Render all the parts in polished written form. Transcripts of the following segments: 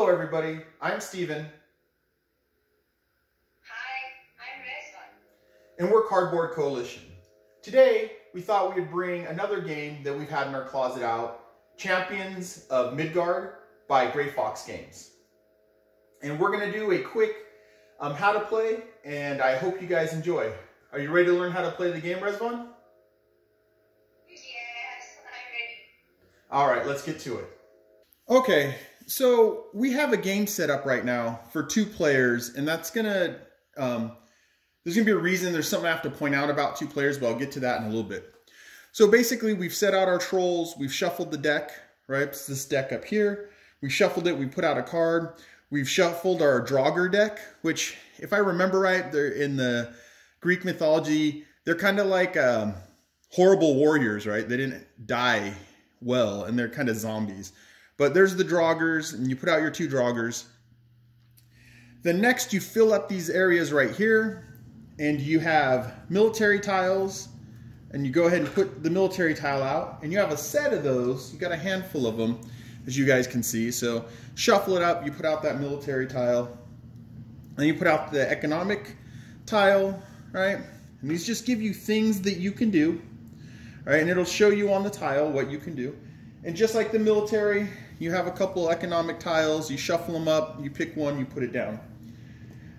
Hello everybody, I'm Steven. Hi, I'm Reza. And we're Cardboard Coalition. Today, we thought we would bring another game that we've had in our closet out, Champions of Midgard by Gray Fox Games. And we're going to do a quick how to play, and I hope you guys enjoy. Are you ready to learn how to play the game, Rezvan? Yes, I'm ready. All right, let's get to it. Okay, so we have a game set up right now for 2 players, and that's gonna, there's gonna be a reason, there's something I have to point out about 2 players, but I'll get to that in a little bit. So basically, we've set out our trolls, we've shuffled the deck, right? It's this deck up here. We shuffled it, we put out a card. We've shuffled our Draugr deck, which, if I remember right, they're in the Greek mythology, they're kind of like horrible warriors, right? They didn't die well, and they're kind of zombies. But there's the Draugrs, and you put out your 2 Draugrs. Then next, you fill up these areas right here, and you have military tiles, and you go ahead and put the military tile out, and you have a set of those. You got a handful of them, as you guys can see. So shuffle it up, you put out that military tile, and you put out the economic tile, right? And these just give you things that you can do, right? And it'll show you on the tile what you can do. And just like the military, you have a couple economic tiles, you shuffle them up, you pick one, you put it down.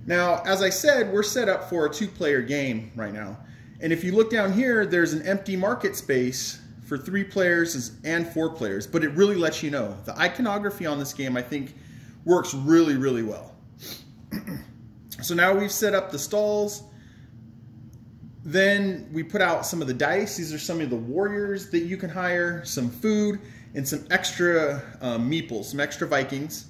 Now, as I said, we're set up for a 2-player game right now. And if you look down here, there's an empty market space for 3 players and 4 players, but it really lets you know. The iconography on this game, I think, works really, really well. So now we've set up the stalls. Then we put out some of the dice. These are some of the warriors that you can hire, some food, and some extra meeples, some extra Vikings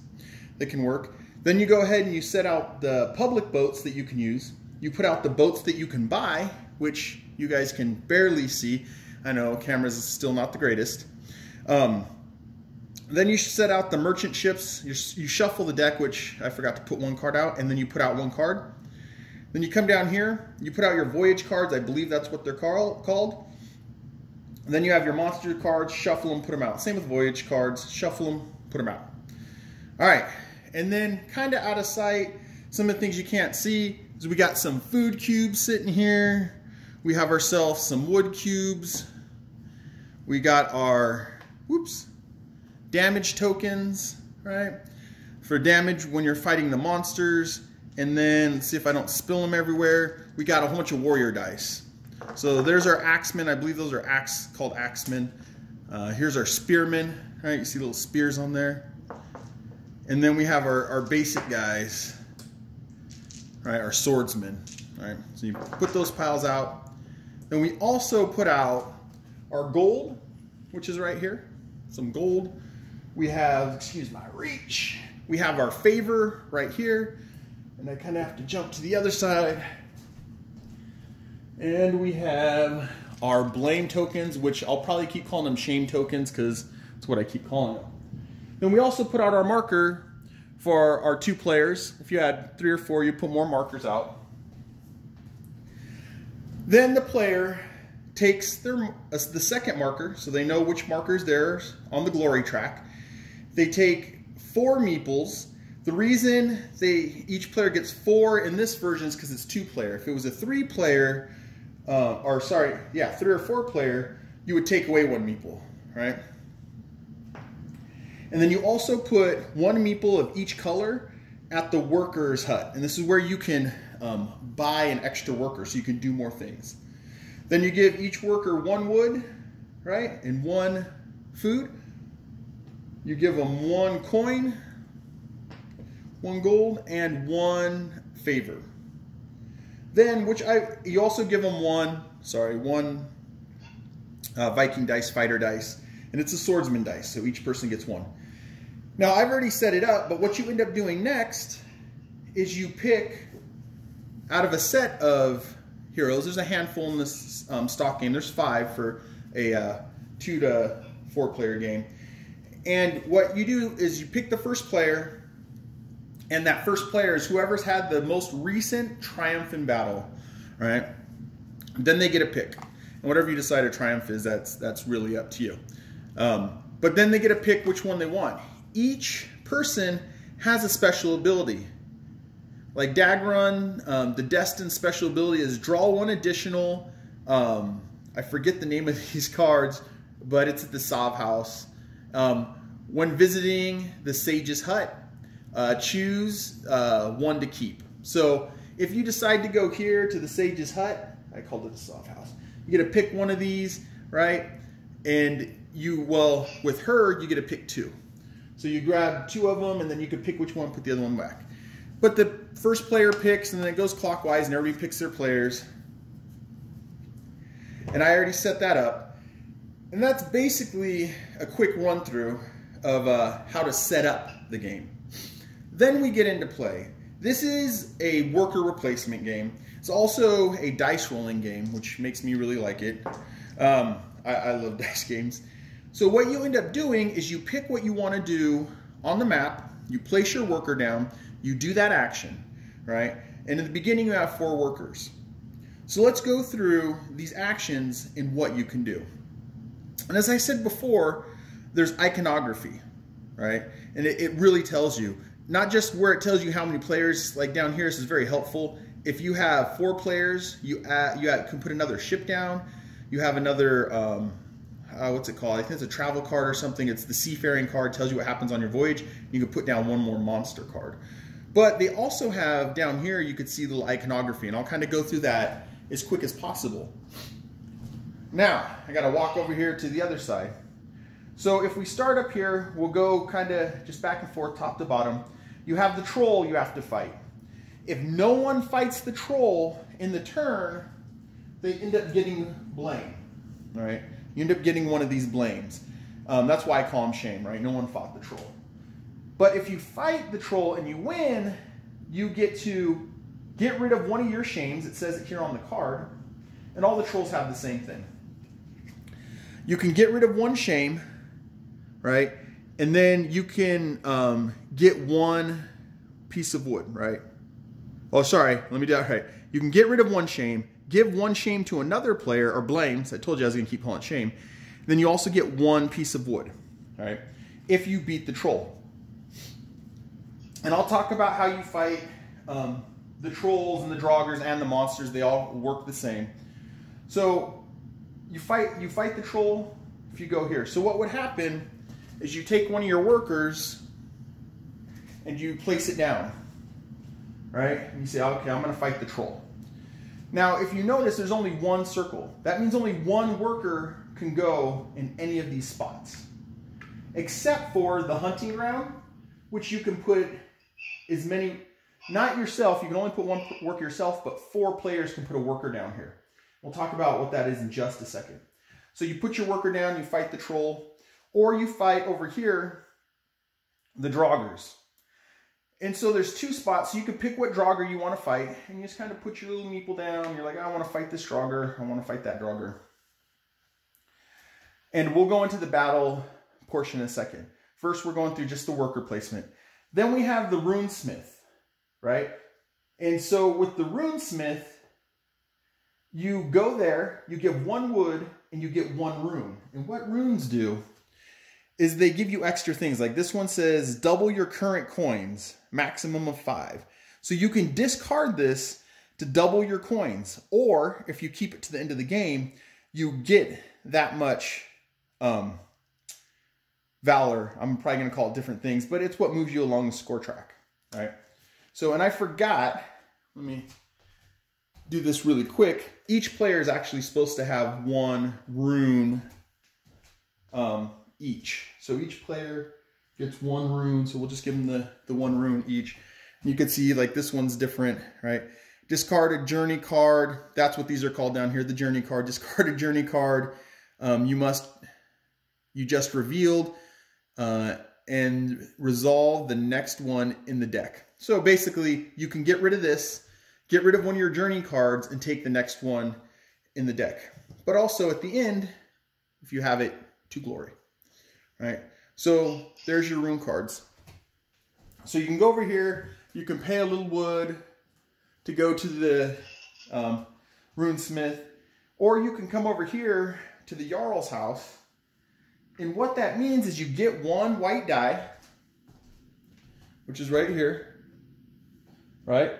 that can work. Then you go ahead and you set out the public boats that you can use. You put out the boats that you can buy, which you guys can barely see. I know, cameras is still not the greatest. Then you set out the merchant ships. You shuffle the deck, which I forgot to put 1 card out, and then you put out 1 card. Then you come down here, you put out your voyage cards. I believe that's what they're called. And then you have your monster cards, shuffle them, put them out. Same with voyage cards, shuffle them, put them out. All right, and then kind of out of sight, some of the things you can't see is we got some food cubes sitting here. We have ourselves some wood cubes. We got our, damage tokens, right? For damage when you're fighting the monsters. And then, let's see if I don't spill them everywhere, we got a whole bunch of warrior dice. So there's our axemen. I believe those are called axemen. Here's our spearmen, right? You see little spears on there. And then we have our basic guys, right? Our swordsmen, right? So you put those piles out. Then we also put out our gold, which is right here. Some gold. We have, excuse my reach, we have our favor right here. And I kind of have to jump to the other side. And we have our blame tokens, which I'll probably keep calling them shame tokens because that's what I keep calling them. Then we also put out our marker for our 2 players. If you had 3 or 4, you put more markers out. Then the player takes the second marker, so they know which marker is theirs on the glory track. They take 4 meeples. The reason each player gets 4 in this version is because it's 2-player. If it was a 3-player, 3 or 4 player, you would take away 1 meeple, right? And then you also put 1 meeple of each color at the worker's hut. And this is where you can buy an extra worker so you can do more things. Then you give each worker 1 wood, right? And 1 food. You give them 1 coin, 1 gold, and 1 favor. Then, you also give them 1 Viking dice, fighter dice, and it's a swordsman dice, so each person gets 1. Now, I've already set it up, but what you end up doing next is you pick out of a set of heroes. There's a handful in this stock game. There's 5 for a 2 to 4 player game. And what you do is you pick the first player, and that first player is whoever's had the most recent triumph in battle, right? Then they get a pick. And whatever you decide a triumph is, that's really up to you. But then they get to pick which one they want. Each person has a special ability. Like Dagrun, the Destined special ability is draw one additional, I forget the name of these cards, but it's at the Sov house. When visiting the Sage's hut, choose one to keep. So if you decide to go here to the Sage's hut, I called it the Sov house, you get to pick one of these, right? And well, with her, you get to pick two. So you grab two of them, and then you can pick which one, put the other one back. But the first player picks, and then it goes clockwise, and everybody picks their players. And I already set that up. And that's basically a quick run through of how to set up the game. Then we get into play. This is a worker replacement game. It's also a dice rolling game, which makes me really like it. I love dice games. So what you end up doing is you pick what you want to do on the map, you place your worker down, you do that action, right? And in the beginning you have 4 workers. So let's go through these actions and what you can do. And as I said before, there's iconography, right? And it really tells you, not just where it tells you how many players, like down here, this is very helpful. If you have 4 players, you can put another ship down. You have another, what's it called? I think it's a travel card or something. It's the seafaring card, tells you what happens on your voyage. You can put down one more monster card. But they also have, down here, you could see the little iconography, and I'll kind of go through that as quick as possible. Now, I gotta walk over here to the other side. So if we start up here, we'll go kind of just back and forth, top to bottom. You have the troll you have to fight. If no one fights the troll in the turn, they end up getting blame, all right? You end up getting one of these blames. That's why I call them shame, right? No one fought the troll. But if you fight the troll and you win, you get to get rid of one of your shames. It says it here on the card. And all the trolls have the same thing. You can get rid of one shame, right? And then you can get one piece of wood, right? Oh, sorry. Let me do that right. You can get rid of one shame, give one shame to another player, or blames. I told you I was going to keep calling it shame. Then you also get one piece of wood, right? If you beat the troll. And I'll talk about how you fight the trolls and the draugrs and the monsters. They all work the same. So you fight the troll if you go here. So what would happen is you take one of your workers and you place it down, right? And you say, okay, I'm going to fight the troll. Now, if you notice, there's only one circle. That means only one worker can go in any of these spots, except for the hunting ground, which you can put as many, not yourself, you can only put one worker yourself, but 4 players can put a worker down here. We'll talk about what that is in just a second. So you put your worker down, you fight the troll, or you fight over here the draugrs. And so there's 2 spots, so you can pick what draugr you want to fight, and you just kind of put your little meeple down. You're like, I want to fight this draugr, I want to fight that draugr. And we'll go into the battle portion in a second. First, we're going through just the worker placement. Then we have the runesmith, right? And so with the runesmith, you go there, you give 1 wood, and you get 1 rune. And what runes do is they give you extra things. Like this one says, double your current coins, maximum of 5. So you can discard this to double your coins. Or if you keep it to the end of the game, you get that much valor. I'm probably going to call it different things, but it's what moves you along the score track, right? So, and I forgot, let me do this really quick. Each player is actually supposed to have 1 rune each. So each player gets 1 rune. So we'll just give them the 1 rune each. And you can see like this one's different, right? Discard a journey card. That's what these are called down here, the journey card. Discard a journey card. You just revealed and resolve the next one in the deck. So basically you can get rid of this, get rid of one of your journey cards and take the next one in the deck. But also at the end, if you have it, to glory, right? So there's your rune cards. So you can go over here, you can pay a little wood to go to the runesmith, or you can come over here to the jarl's house. And what that means is you get 1 white die, which is right here, right?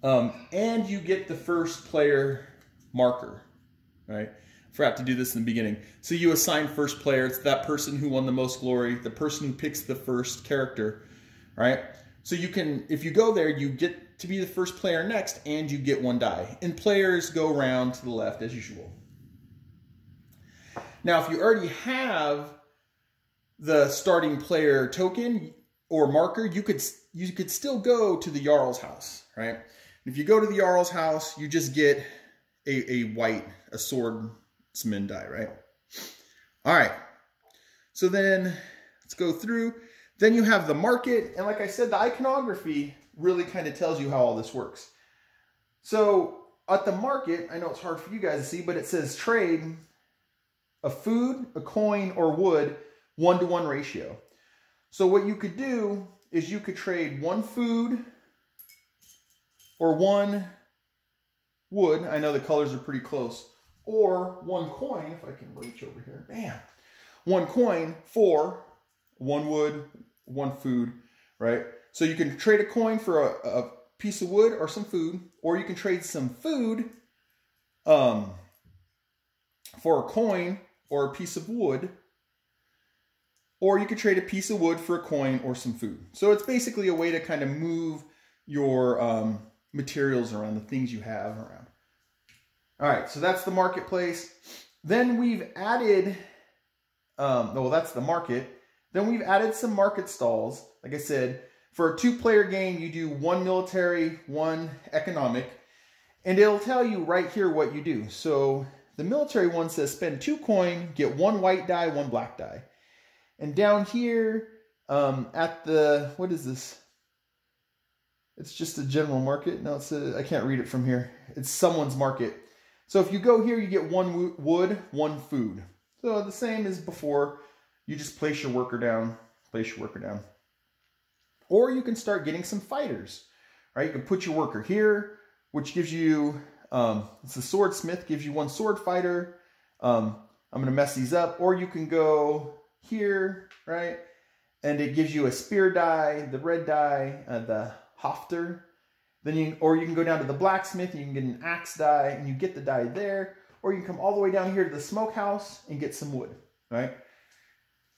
And you get the first player marker, right? Forgot to do this in the beginning. So you assign first player. It's that person who won the most glory, the person who picks the first character, right? So you can, if you go there, you get to be the first player next, and you get 1 die. And players go around to the left as usual. Now, if you already have the starting player token or marker, you could still go to the jarl's house, right? If you go to the jarl's house, you just get a swordsman die, right? All right. So then let's go through. Then you have the market, and like I said, the iconography really kind of tells you how all this works. So at the market, I know it's hard for you guys to see, but it says trade a food, a coin, or wood, 1-to-1 ratio. So what you could do is you could trade 1 food or 1 wood. I know the colors are pretty close. Or 1 coin, if I can reach over here. Bam! 1 coin for 1 wood, 1 food, right? So you can trade a coin for a piece of wood or some food, or you can trade some food for a coin or a piece of wood, or you could trade a piece of wood for a coin or some food. So it's basically a way to kind of move your materials around, the things you have around. All right, so that's the marketplace. Then we've added, well, that's the market. Then we've added some market stalls. Like I said, for a 2-player game, you do 1 military, 1 economic, and it'll tell you right here what you do. So the military one says spend 2 coin, get 1 white die, 1 black die. And down here at the, what is this? It's just a general market. No, it's I can't read it from here. It's someone's market. So if you go here, you get 1 wood, 1 food. So the same as before. You just place your worker down, Or you can start getting some fighters, right? You can put your worker here, which gives you, it's the swordsmith, gives you 1 sword fighter. I'm going to mess these up. Or you can go here, right? And it gives you a spear die, the red die, the hofter. Then or you can go down to the blacksmith and you can get an axe die and you get the die there. Or you can come all the way down here to the smokehouse and get some wood, right?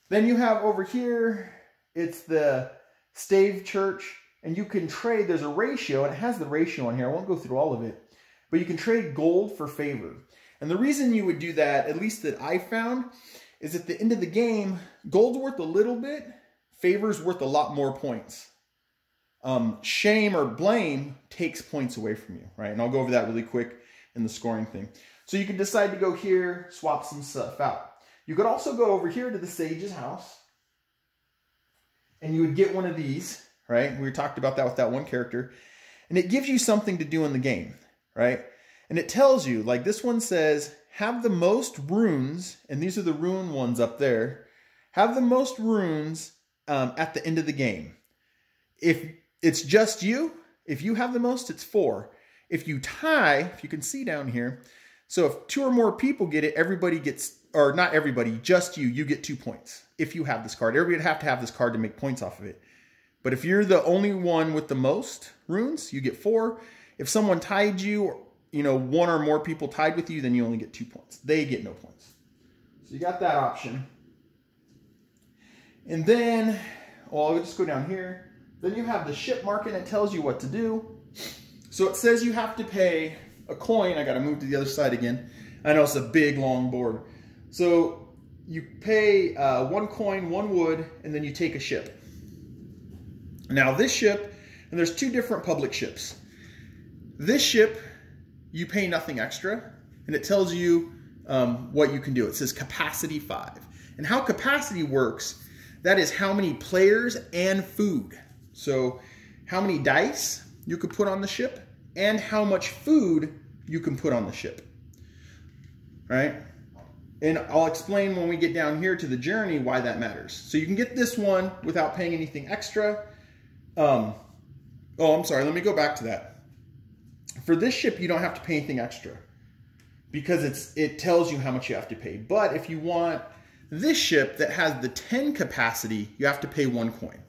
Then you have over here, it's the stave church, and you can trade. There's a ratio, and it has the ratio on here. I won't go through all of it, but you can trade gold for favor. And the reason you would do that, at least that I found, is at the end of the game, gold's worth a little bit, favor's worth a lot more points. Shame or blame takes points away from you, right? And I'll go over that really quick in the scoring thing. So you can decide to go here, swap some stuff out. You could also go over here to the sage's house, and you would get one of these, right? We talked about that with that 1 character. And it gives you something to do in the game, right? And it tells you, like this one says, have the most runes, and these are the rune ones up there, have the most runes at the end of the game. If it's just you, if you have the most, it's 4. If you tie, if you can see down here, so if 2 or more people get it, everybody gets, or not everybody, just you get 2 points. If you have this card. Everybody would have to have this card to make points off of it. But if you're the only one with the most runes, you get 4. If someone tied you, or, 1 or more people tied with you, then you only get 2 points. They get no points. So you got that option. And then, well, I'll just go down here. Then you have the ship market, and it tells you what to do. So it says you have to pay a coin. I got to move to the other side again. I know it's a big, long board. So you pay 1 coin, 1 wood, and then you take a ship. Now this ship, and there's 2 different public ships. This ship, you pay nothing extra, and it tells you what you can do. It says capacity 5. And how capacity works, that is how many players and food. So how many dice you could put on the ship, and how much food you can put on the ship, right? And I'll explain when we get down here to the journey why that matters. So you can get this one without paying anything extra. Oh, I'm sorry. Let me go back to that. For this ship, you don't have to pay anything extra because it tells you how much you have to pay. But if you want this ship that has the 10 capacity, you have to pay 1 coin.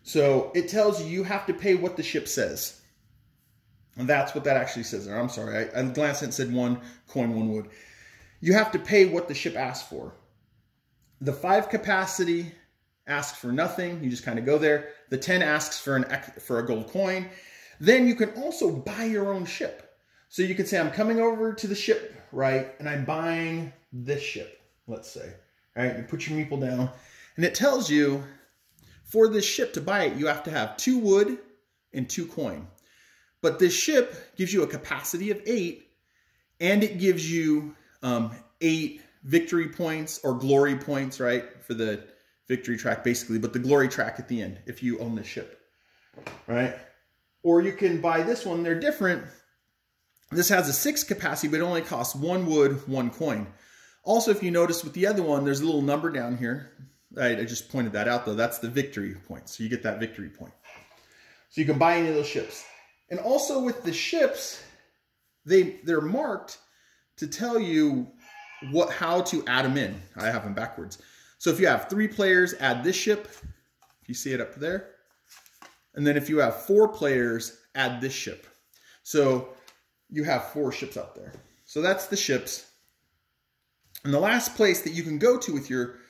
So it tells you have to pay what the ship says. And that's what that actually says there. I'm sorry. I glanced at it and said 1 coin, 1 wood. You have to pay what the ship asks for. The 5 capacity asks for nothing. You just kind of go there. The 10 asks for a gold coin. Then you can also buy your own ship. So you could say, I'm coming over to the ship, right? And I'm buying this ship, let's say. Right? You put your meeple down. And it tells you, for this ship to buy it, you have to have 2 wood and 2 coin. But this ship gives you a capacity of 8, and it gives you 8 victory points or glory points, right? For the victory track, basically, but the glory track at the end, if you own the ship, right? Or you can buy this one. They're different. This has a 6 capacity, but it only costs 1 wood, 1 coin. Also, if you notice with the other one, there's a little number down here. I just pointed that out, though. That's the victory point. So you get that victory point. So you can buy any of those ships. And also with the ships, they're marked to tell you how to add them in. I have them backwards. So if you have 3 players, add this ship. If you see it up there. And then if you have 4 players, add this ship. So you have 4 ships out there. So that's the ships. And the last place that you can go to with your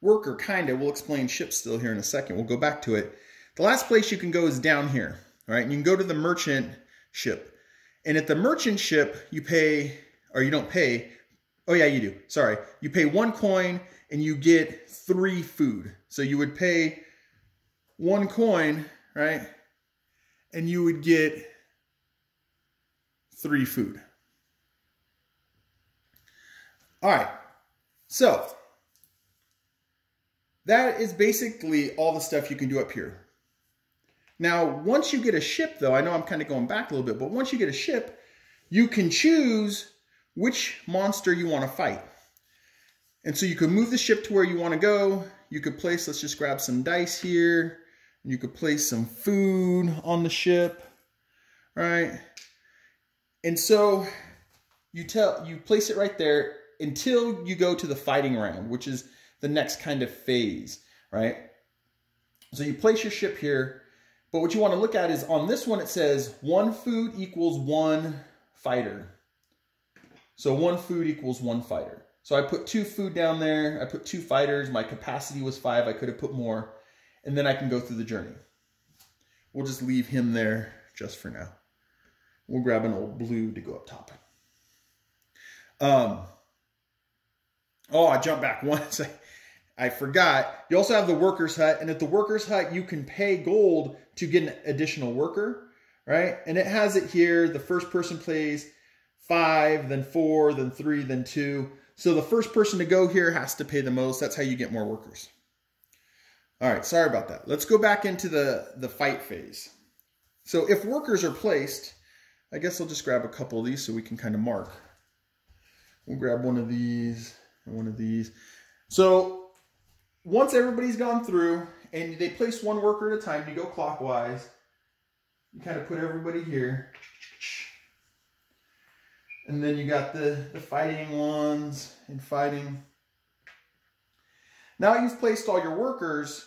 worker, we'll explain ships still here in a second. We'll go back to it. The last place you can go is down here, right? And you can go to the merchant ship. And at the merchant ship, you pay, or you don't pay. Oh yeah, you do. Sorry. You pay 1 coin and you get 3 food. So you would pay 1 coin, right? And you would get 3 food. All right. So that is basically all the stuff you can do up here. Now, once you get a ship, though, I know I'm kind of going back a little bit, but once you get a ship, you can choose which monster you want to fight. And so you can move the ship to where you want to go. You could place, let's just grab some dice here. You could place some food on the ship, right? And so you place it right there until you go to the fighting round, which is the next kind of phase, right? So you place your ship here, but what you want to look at is on this one, it says 1 food equals 1 fighter. So 1 food equals 1 fighter. So I put 2 food down there. I put 2 fighters. My capacity was 5. I could have put more. And then I can go through the journey. We'll just leave him there just for now. We'll grab an old blue to go up top. Oh, I jumped back once. I forgot. You also have the worker's hut. And at the worker's hut, you can pay gold to get an additional worker, right? And it has it here. The first person plays 5, then 4, then 3, then 2. So the first person to go here has to pay the most. That's how you get more workers. All right, sorry about that. Let's go back into the fight phase. So if workers are placed, I guess I'll just grab a couple of these so we can kind of mark. We'll grab one of these and one of these. So once everybody's gone through and they place 1 worker at a time, you go clockwise. You kind of put everybody here. And then you got the fighting ones and fighting. Now you've placed all your workers,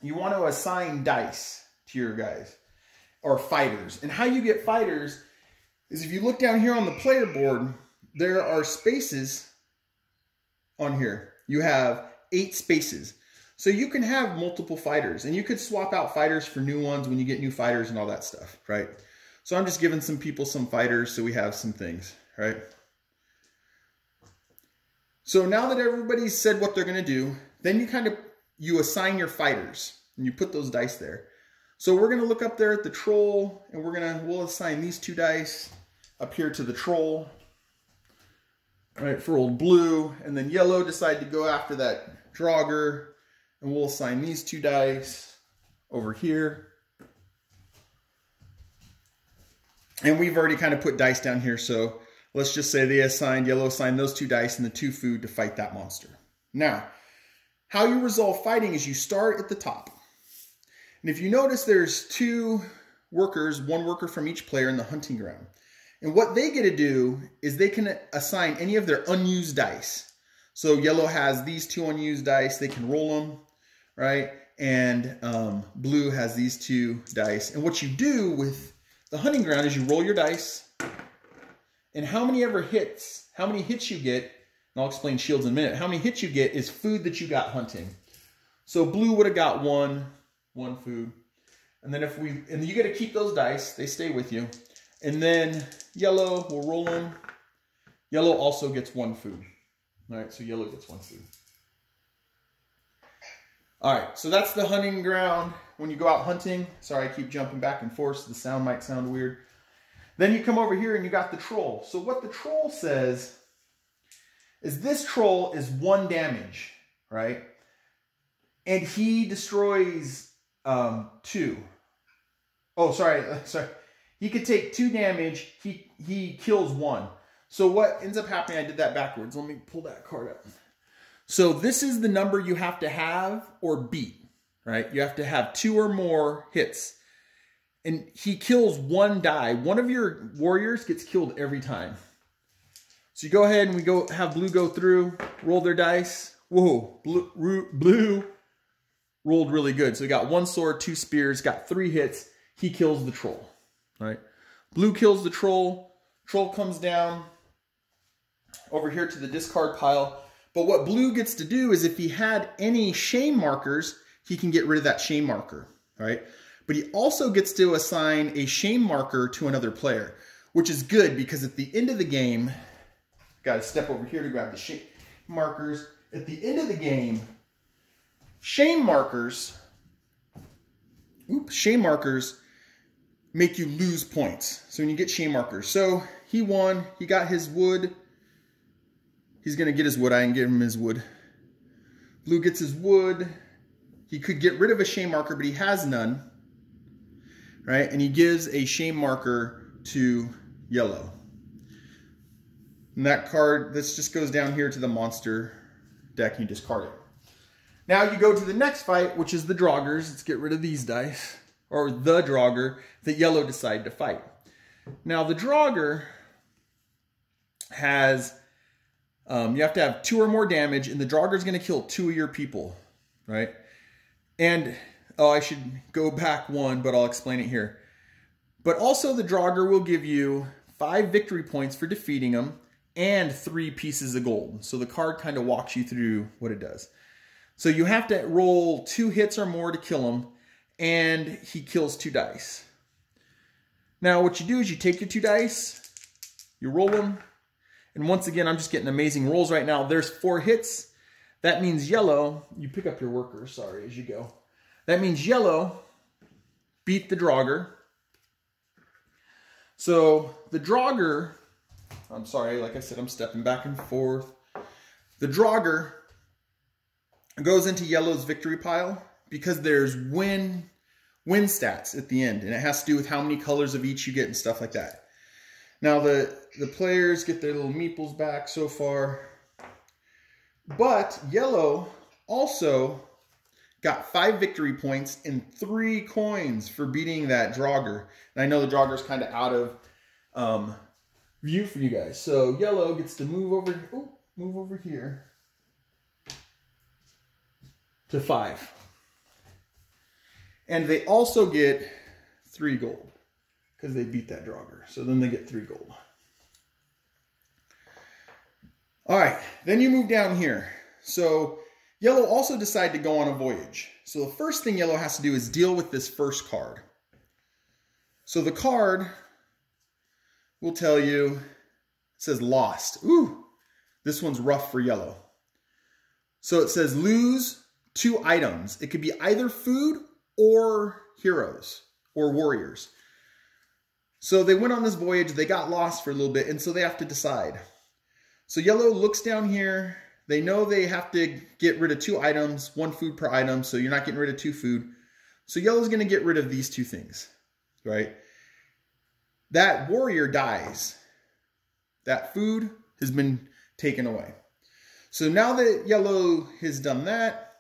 you want to assign dice to your guys, or fighters. And how you get fighters is if you look down here on the player board, there are spaces on here. You have 8 spaces. So you can have multiple fighters, and you could swap out fighters for new ones when you get new fighters and all that stuff, right? So I'm just giving some people some fighters so we have some things, right? So now that everybody's said what they're going to do, then you assign your fighters and you put those dice there. So we're going to look up there at the troll and we'll assign these 2 dice up here to the troll, right, for old blue. And then yellow decide to go after that Draugr, and we'll assign these 2 dice over here. And we've already kind of put dice down here, so let's just say yellow assigned those 2 dice and the 2 food to fight that monster. Now, how you resolve fighting is you start at the top. And if you notice, there's 2 workers, 1 worker from each player in the hunting ground. And what they get to do is they can assign any of their unused dice. So yellow has these 2 unused dice. They can roll them, right? and blue has these 2 dice. And what you do with the hunting ground is you roll your dice, and how many hits you get, and I'll explain shields in a minute, how many hits you get is food that you got hunting. So blue would have got one food. And then and you get to keep those dice, they stay with you. And then yellow, we'll roll them. Yellow also gets 1 food. All right, so yellow gets 1 food. All right, so that's the hunting ground when you go out hunting. Sorry, I keep jumping back and forth, so the sound might sound weird. Then you come over here and you got the troll. So what the troll says is this troll is 1 damage, right? And he destroys 2. Oh, sorry. He could take 2 damage. He kills 1. So what ends up happening, I did that backwards. Let me pull that card up. So this is the number you have to have or beat, right? You have to have 2 or more hits. And he kills 1 die. One of your warriors gets killed every time. So you go ahead and we have blue go through, roll their dice. Whoa, blue rolled really good. So he got 1 sword, 2 spears, got 3 hits. He kills the troll, right? Blue kills the troll. Troll comes down over here to the discard pile. But what blue gets to do is if he had any shame markers, he can get rid of that shame marker, right? But he also gets to assign a shame marker to another player, which is good because at the end of the game, got to step over here to grab the shame markers. At the end of the game, shame markers make you lose points. So when you get shame markers. So he won, he got his wood. He's going to get his wood. I can give him his wood. Blue gets his wood. He could get rid of a shame marker, but he has none. Right? And he gives a shame marker to yellow. And that card, this just goes down here to the monster deck and you discard it. Now you go to the next fight, which is the Draugrs. Let's get rid of these dice. Or the Draugr that yellow decided to fight. Now the Draugr has... you have to have 2 or more damage, and the Draugr is going to kill 2 of your people, right? And, oh, I should go back 1, but I'll explain it here. But also the Draugr will give you 5 victory points for defeating him and 3 pieces of gold. So the card kind of walks you through what it does. So you have to roll 2 hits or more to kill him, and he kills 2 dice. Now what you do is you take your 2 dice, you roll them, and once again, I'm just getting amazing rolls right now. There's 4 hits. That means yellow, you pick up your workers, sorry, as you go. That means yellow beat the Draugr. So the Draugr, I'm sorry, like I said, I'm stepping back and forth. The Draugr goes into yellow's victory pile because there's win stats at the end, and it has to do with how many colors of each you get and stuff like that. Now the players get their little meeples back so far. But yellow also got 5 victory points and 3 coins for beating that Draugr. And I know the Draugr is kind of out of view for you guys. So yellow gets to move over here to 5. And they also get 3 gold because they beat that Draugr. So then they get 3 gold. All right, then you move down here. So yellow also decided to go on a voyage. So the first thing yellow has to do is deal with this first card. So the card will tell you, it says lost. Ooh, this one's rough for yellow. So it says lose 2 items. It could be either food or heroes or warriors. So they went on this voyage, they got lost for a little bit, and so they have to decide. So yellow looks down here. They know they have to get rid of 2 items, 1 food per item, so you're not getting rid of 2 food. So yellow's going to get rid of these 2 things, right? That warrior dies. That food has been taken away. So now that yellow has done that,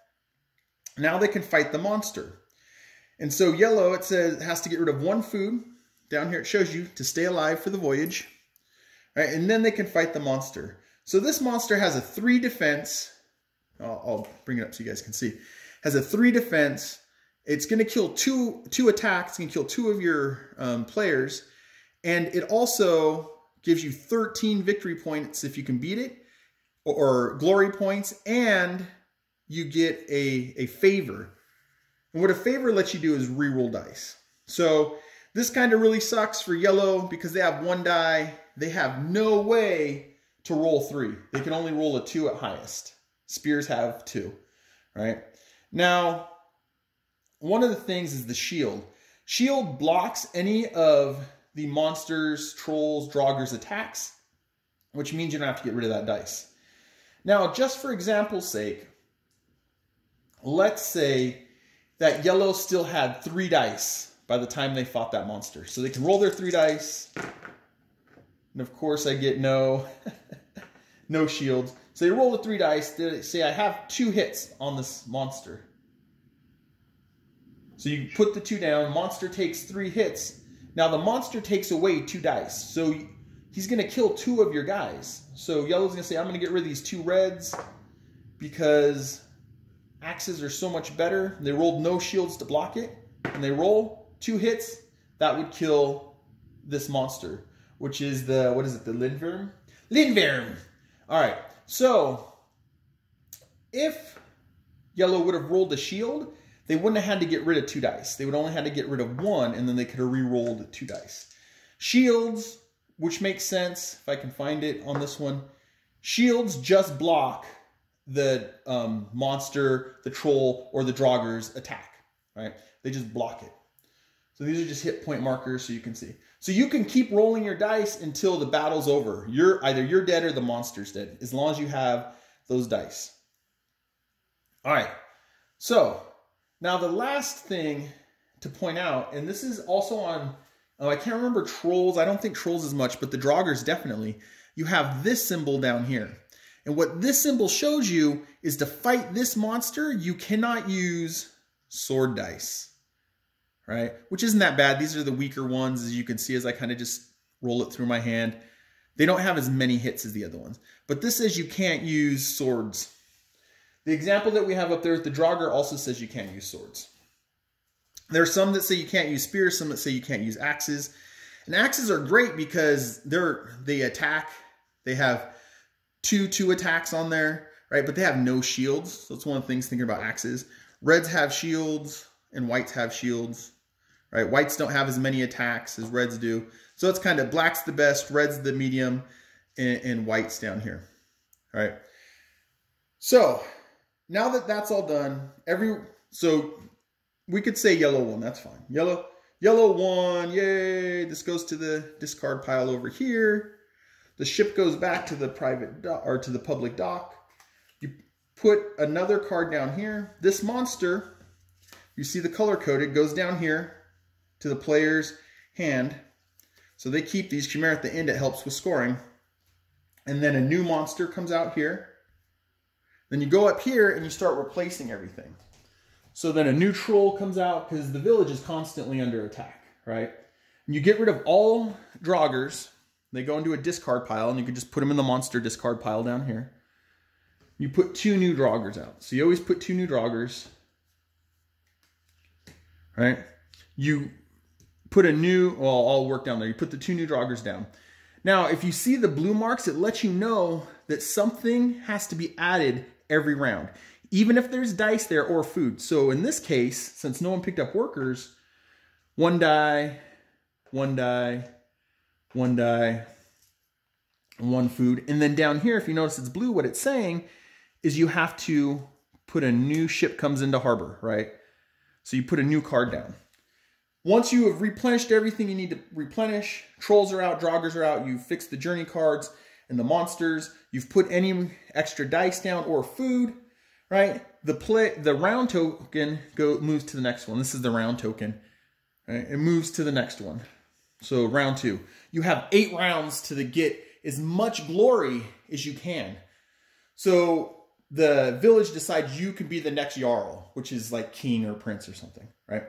now they can fight the monster. And so yellow, it says, has to get rid of 1 food. Down here it shows you to stay alive for the voyage. Right? And then they can fight the monster. So this monster has a 3 defense. I'll bring it up so you guys can see. Has a 3 defense. It's going to kill two attacks. It's going to kill 2 of your players. And it also gives you 13 victory points if you can beat it, or glory points, and you get a favor. And what a favor lets you do is reroll dice. So this kind of really sucks for yellow because they have 1 die. They have no way to roll 3. They can only roll a 2 at highest. Spears have 2, right? Now, one of the things is the shield. Shield blocks any of the monsters, trolls, draugrs attacks, which means you don't have to get rid of that dice. Now, just for example's sake, let's say that yellow still had 3 dice by the time they fought that monster. So they can roll their 3 dice. And of course I get no shields. So they roll the 3 dice. They say I have 2 hits on this monster. So you put the 2 down. Monster takes 3 hits. Now the monster takes away 2 dice. So he's going to kill 2 of your guys. So yellow's going to say, I'm going to get rid of these 2 reds because axes are so much better. They rolled no shields to block it. And they roll 2 hits. That would kill this monster, which is the, what is it, the Lindworm? Lindworm! All right, so if yellow would have rolled a shield, they wouldn't have had to get rid of 2 dice. They would only have to get rid of 1, and then they could have re-rolled 2 dice. Shields, which makes sense, if I can find it on this one, shields just block the monster, the troll, or the draugrs attack, right? They just block it. So these are just hit point markers so you can see. So you can keep rolling your dice until the battle's over. Either you're dead or the monster's dead, as long as you have those dice. All right, so now the last thing to point out, and this is also on, I can't remember trolls. I don't think trolls as much, but the draugrs definitely. You have this symbol down here. And what this symbol shows you is to fight this monster, you cannot use sword dice, right? Which isn't that bad. These are the weaker ones, as you can see, as I kind of just roll it through my hand. They don't have as many hits as the other ones. But this says you can't use swords. The example that we have up there with the draugr also says you can't use swords. There are some that say you can't use spears, some that say you can't use axes. And axes are great because they attack. They have two attacks on there, right? But they have no shields. So that's one of the things thinking about axes. Reds have shields and whites have shields, right? Whites don't have as many attacks as reds do. So it's kind of black's the best, red's the medium, and white's down here, all right? So now that that's all done, so we could say yellow won, that's fine. Yellow won, yay. This goes to the discard pile over here. The ship goes back to the private dock, or to the public dock. You put another card down here. This monster, you see the color coded, goes down here to the player's hand. So they keep these. Chimera at the end, it helps with scoring. And then a new monster comes out here. Then you go up here and you start replacing everything. So then a new troll comes out because the village is constantly under attack, right? And you get rid of all draugrs. They go into a discard pile, and you can just put them in the monster discard pile down here. You put 2 new draugrs out. So you always put 2 new draugrs, right? You put a new, well, all work down there. You put the 2 new draugrs down. Now, if you see the blue marks, it lets you know that something has to be added every round, even if there's dice there or food. So in this case, since no one picked up workers, 1 die, 1 die, 1 die, 1 food. And then down here, if you notice it's blue, what it's saying is you have to put a new ship comes into harbor, right? So you put a new card down. Once you have replenished everything you need to replenish, trolls are out, draugrs are out, you've fixed the journey cards and the monsters, you've put any extra dice down or food, right? The round token moves to the next one. This is the round token, right? It moves to the next one. So round 2. You have 8 rounds to get as much glory as you can. So the village decides you can be the next jarl, which is like king or prince or something, right?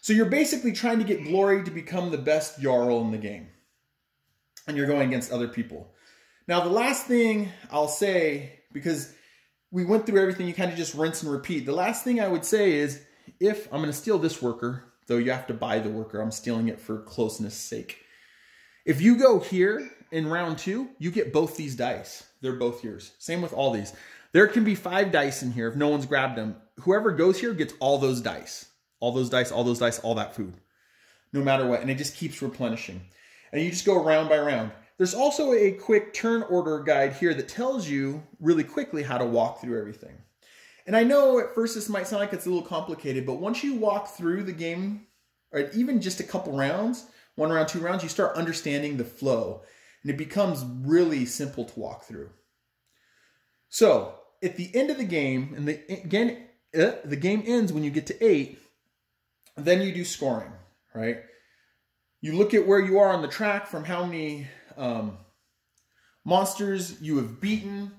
So you're basically trying to get glory to become the best jarl in the game. And you're going against other people. Now the last thing I'll say, because we went through everything. You kind of just rinse and repeat. The last thing I would say is, if I'm going to steal this worker, though you have to buy the worker, I'm stealing it for closeness sake. If you go here in round 2, you get both these dice. They're both yours. Same with all these. There can be 5 dice in here if no one's grabbed them. Whoever goes here gets all those dice. All those dice, all those dice, all that food. No matter what. And it just keeps replenishing. And you just go round by round. There's also a quick turn order guide here that tells you really quickly how to walk through everything. And I know at first this might sound like it's a little complicated, but once you walk through the game, or even just a couple rounds, 1 round, 2 rounds, you start understanding the flow. And it becomes really simple to walk through. So, at the end of the game, and the game ends when you get to 8, then you do scoring, right? You look at where you are on the track from how many monsters you have beaten.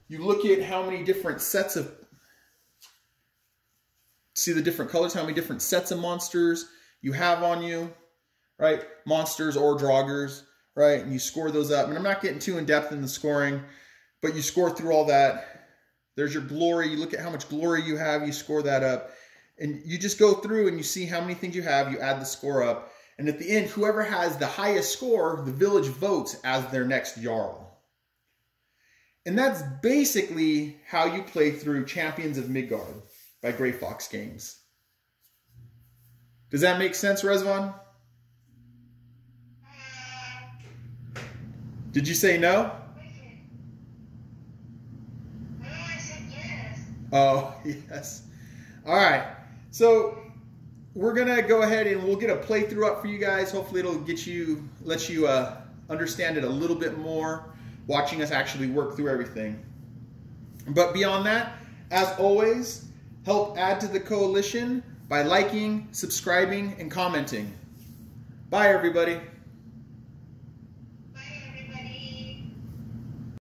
You look at how many different sets of, see the different colors, how many different sets of monsters you have on you, right? Monsters or draugrs, right? And you score those up. And I'm not getting too in depth in the scoring, but you score through all that. There's your glory. You look at how much glory you have, you score that up. And you just go through and you see how many things you have, you add the score up. And at the end, whoever has the highest score, the village votes as their next jarl. And that's basically how you play through Champions of Midgard by Grey Fox Games. Does that make sense, Rezvan? Did you say no? No, I said yes. Oh, yes. All right. So we're going to go ahead and we'll get a playthrough up for you guys. Hopefully it'll let you understand it a little bit more, watching us actually work through everything. But beyond that, as always, help add to the coalition by liking, subscribing, and commenting. Bye, everybody.